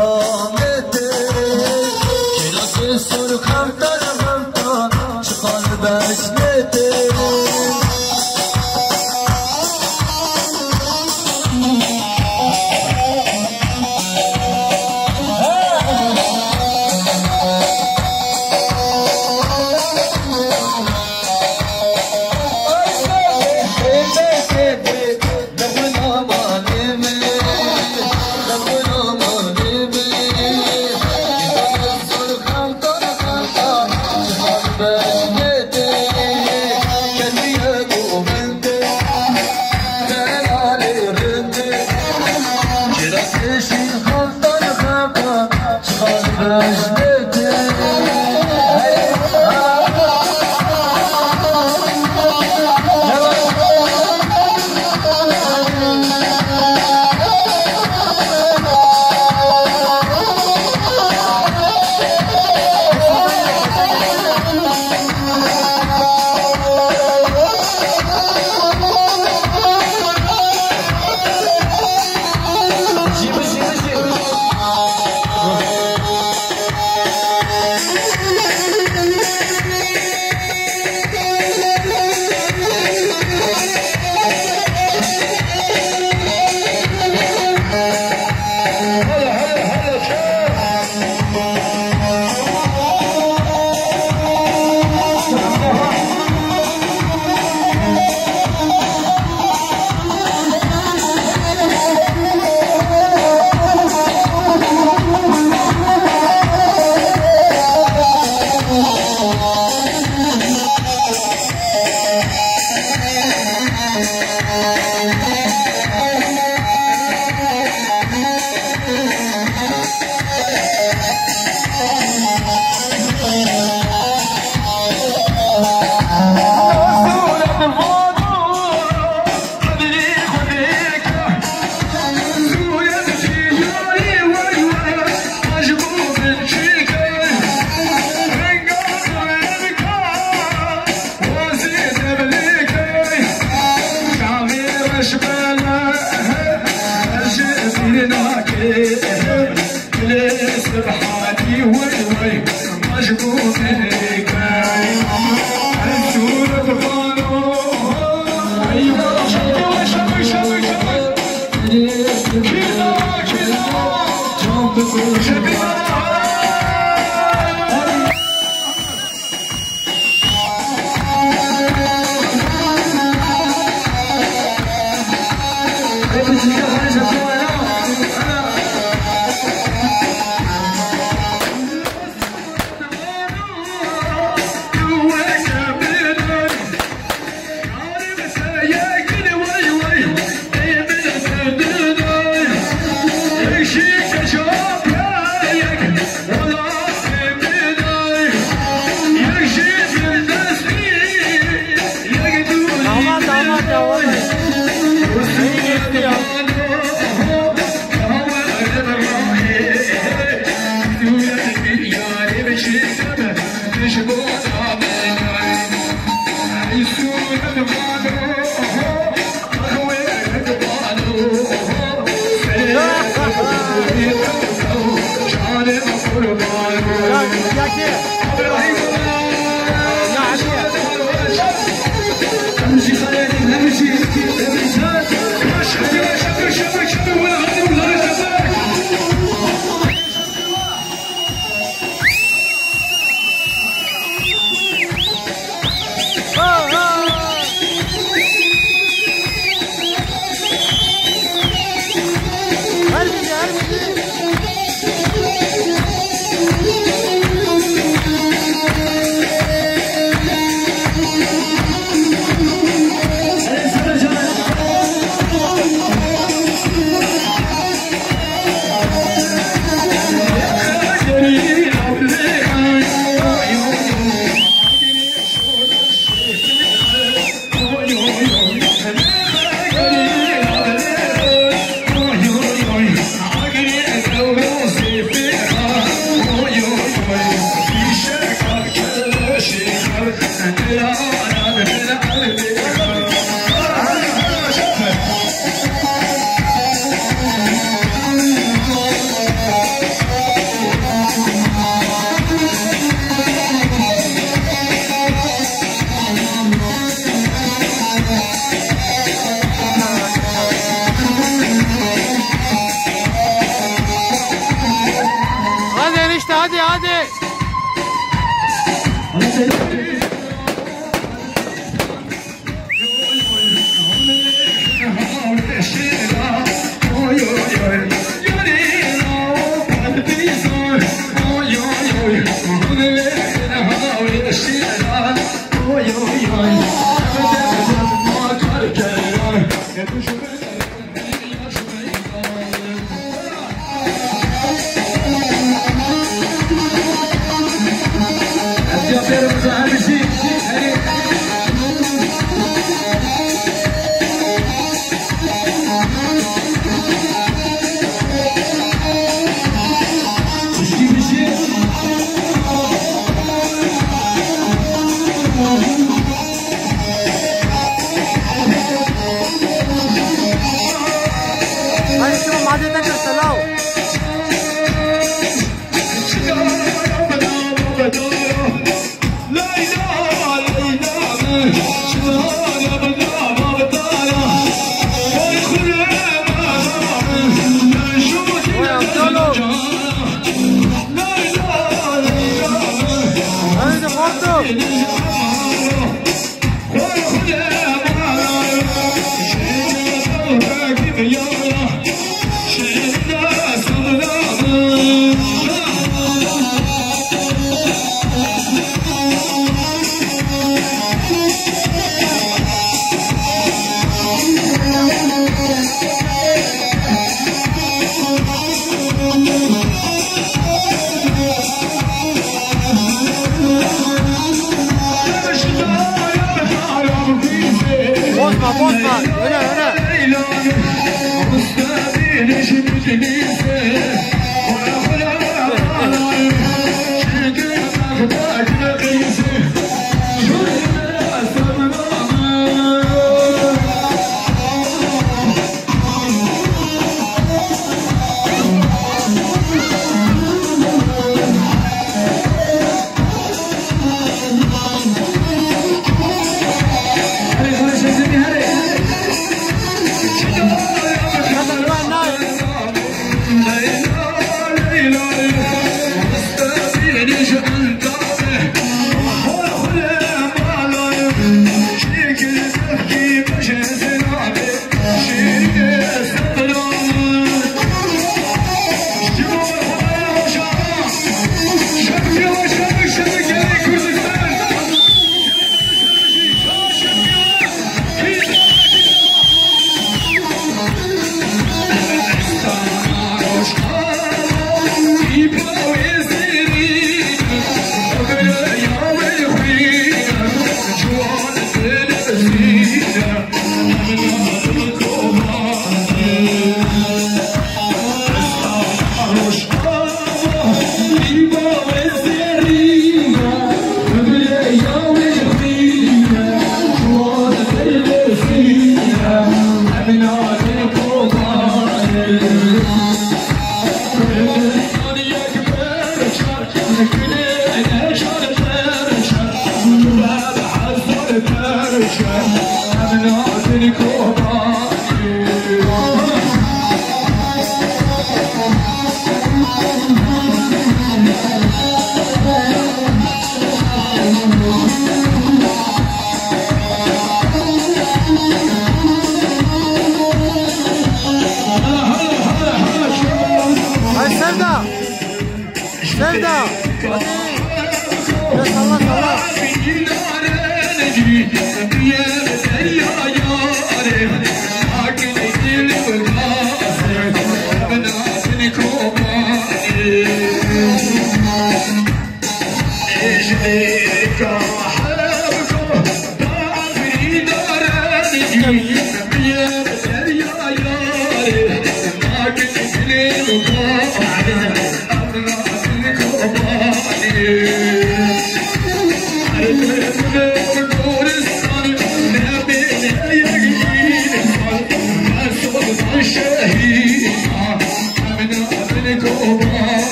خامته کلاس سرخم دارم تا چخال بشنته She hadi hadi.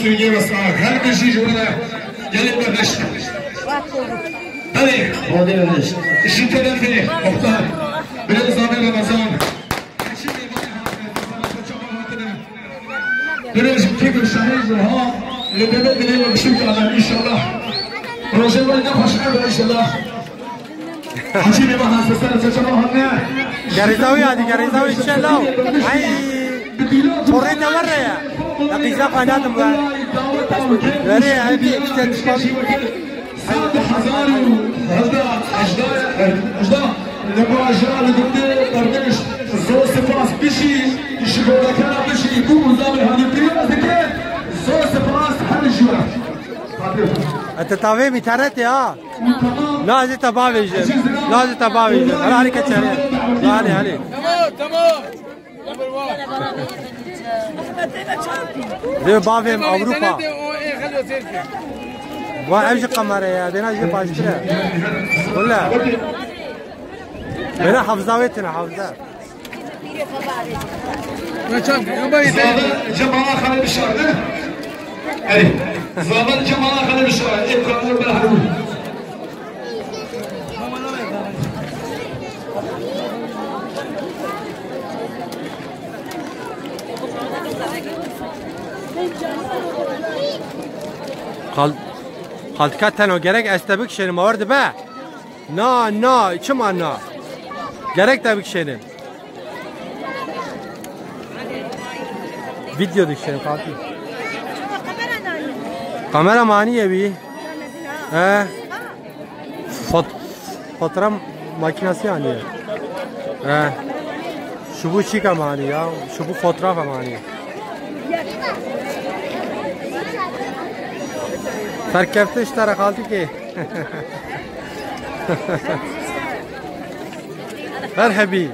سویگی و ساق هر کشی جوانا گلیم بردشت بله خودی نداشت اشین طرفی مختار بله زامن رمضان بريش كيف الشهيد ها لبلد اللي بشوف على ان شاء الله روجي ولد خوش ان شاء الله حشيمي ما حسسنا تجمعنا غريزاوي هذه غريزاوي ان شاء الله هاي قريت مره يا غريزا قناتم غري هذه ساعة حزار هذا أجدار لما جاء لقدام برنامج زور سفاس بشي يشبه كان بشي يكون زاوي هذه بريمة ذكر زور سفاس حل الجوع انت طاوي بترتي ها لازم تباوي لازم تباوي هلا عليك تشاري علي علي تمام ده بافهم اوروبا وامشي قمر يا بينا جي باشترا ولا بينا حفظاويتنا حفظا جماعة خالد الشارع اي زمان جماعة خالد الشارع ابقى بالحرب خالتك تنو gerek استبك شنو موارد به نا چما نا gerek تبك شنو فيديو دكشن خالتي kamera maniye bir fotoğraf makinesi yani şu bu çika mani ya şu bu fotoğraf mani Sarkefte işlere kaldı ki Merhabi